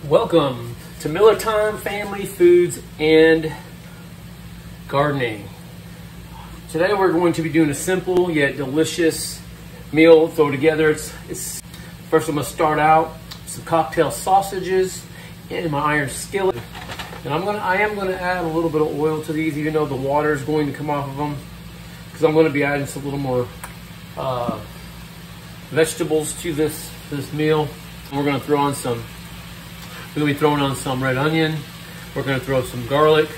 Welcome to MILLERTIME Family Foods and Gardening. Today we're going to be doing a simple yet delicious meal throw together. It's first I'm going to start out with some cocktail sausages in my iron skillet. And I am going to add a little bit of oil to these, even though the water is going to come off of them, because I'm going to be adding some little more vegetables to this meal. And we're going to throw on some. We're going to be throwing on some red onion. We're going to throw some garlic.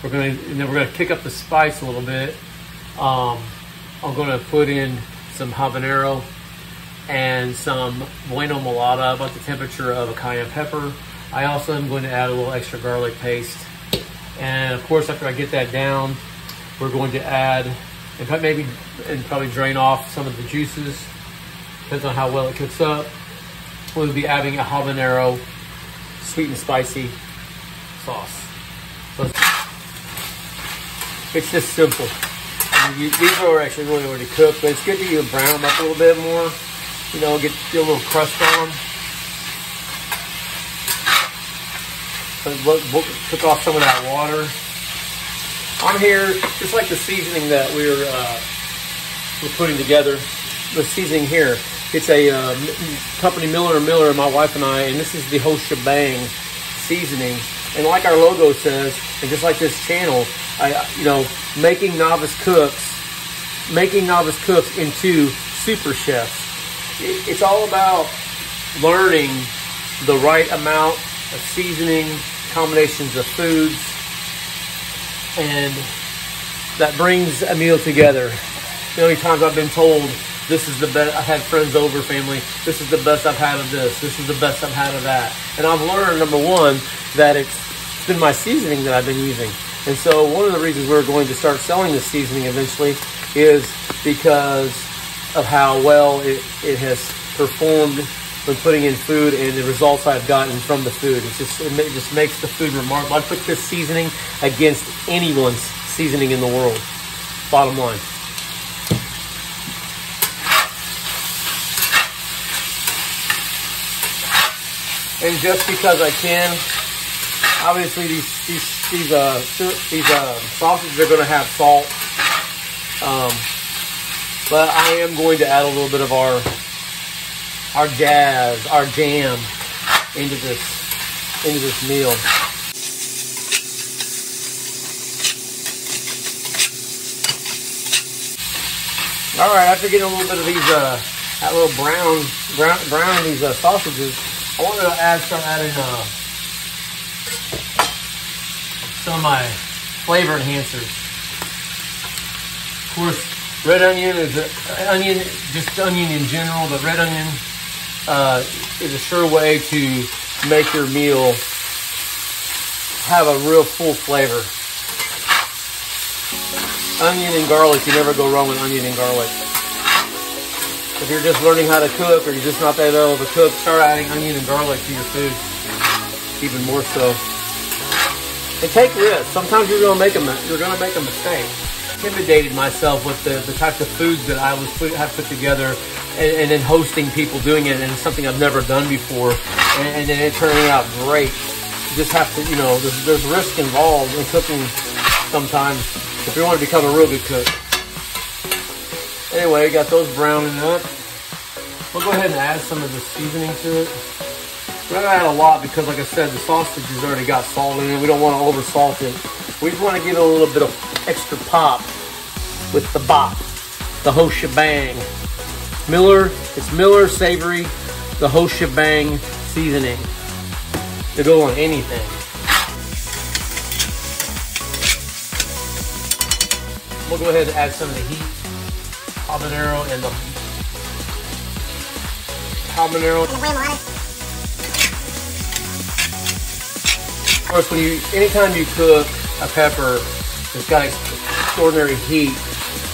And then we're going to kick up the spice a little bit. I'm going to put in some habanero and some bueno molada, about the temperature of a cayenne pepper. I also am going to add a little extra garlic paste. And of course, after I get that down, we're going to add and probably drain off some of the juices. Depends on how well it cooks up. We'll be adding a habanero sweet and spicy sauce. So it's just simple. These are actually really already cooked, but it's good that you brown them up a little bit more. You know, get a little crust on them. So we'll cook off some of that water. On here, just like the seasoning that we're putting together, the seasoning here. It's a company Miller & Miller, my wife and I, and this is the SHA-BANG seasoning. And like our logo says, and just like this channel, making novice cooks into super chefs. It's all about learning the right amount of seasoning, combinations of foods, and that brings a meal together. The only times I've been told, this is the best, I've had friends over, family, this is the best I've had of this is the best I've had of that. And I've learned, number one, that it's been my seasoning that I've been using. And so one of the reasons we're going to start selling this seasoning eventually is because of how well it has performed when putting in food and the results I've gotten from the food. It just makes the food remarkable. I'd put this seasoning against anyone's seasoning in the world, bottom line. And just because I can, obviously these sausages are going to have salt, but I am going to add a little bit of our jam into this meal. All right, after getting a little bit of these, that little brown in these sausages, I want to start adding some of my flavor enhancers. Of course, red onion is just onion in general, but red onion is a sure way to make your meal have a real full flavor. Onion and garlic, you never go wrong with onion and garlic. If you're just learning how to cook or you're just not that able to cook, start adding onion and garlic to your food, even more so. And take risks. Sometimes you're going to make a mistake. Intimidated myself with the types of foods that I have put together, and then hosting people doing it, and it's something I've never done before, and then it turning out great. You just have to, there's risk involved in cooking sometimes if you want to become a real good cook. Anyway, got those browning up. We'll go ahead and add some of the seasoning to it. We're going to add a lot because, like I said, the sausage has already got salt in it. We don't want to over salt it. We just want to give it a little bit of extra pop with the bop, the whole shebang. It's Miller Savory, the whole shebang seasoning. To go on anything. We'll go ahead and add some of the heat. Habanero and the habanero. Of course, anytime you cook a pepper that's got extraordinary heat,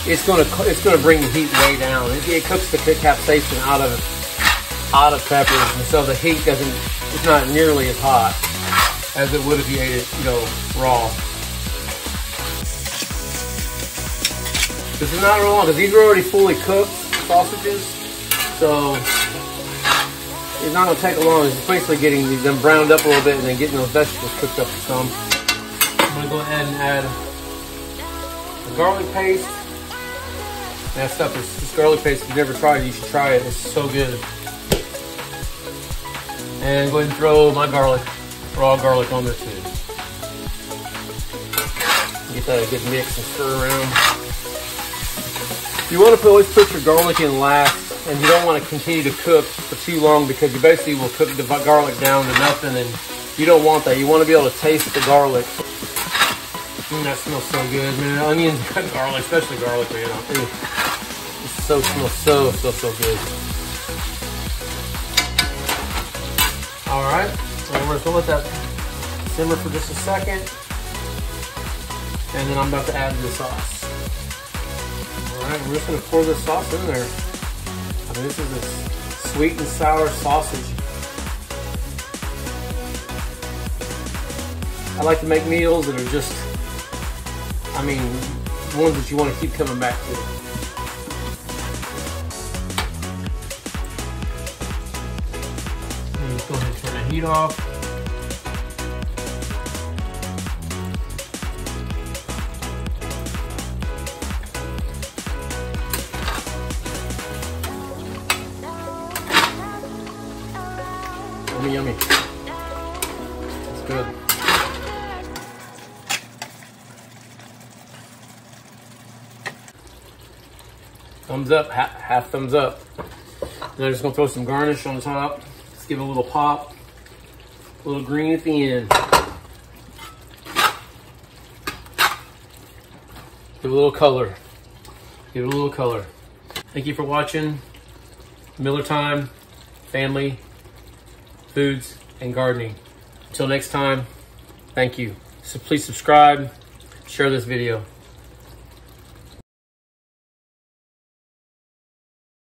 it's going to bring the heat way down. It cooks the capsaicin out of peppers, and so the heat it's not nearly as hot as it would if you ate it, raw. This is not real long because these are already fully cooked sausages, so It's not gonna take long. It's just basically getting them browned up a little bit and then getting those vegetables cooked up some. I'm gonna go ahead and add the garlic paste. That stuff is just garlic paste. If you've never tried it, you should try it. It's so good. And go ahead and throw my garlic, raw garlic on there too. Get that a good mix and stir around. You want to always put your garlic in last, and you don't want to continue to cook for too long because you basically will cook the garlic down to nothing, and you don't want that. You want to be able to taste the garlic. That smells so good, man. Onions and garlic, especially garlic, man. It smells so good. All right, so we're just gonna let that simmer for just a second, and then I'm about to add the sauce. All right, we're just gonna pour this sauce in there. I mean, this is a sweet and sour sausage. I like to make meals that are just, I mean, ones that you want to keep coming back to. And just go ahead and turn the heat off. Yummy, yummy. It's good. Thumbs up, half thumbs up. Then I'm just gonna throw some garnish on the top. Just give it a little pop, a little green at the end. Give it a little color. Give it a little color. Thank you for watching. MILLERTIME, family, foods, and gardening. Until next time, thank you. So please subscribe, share this video.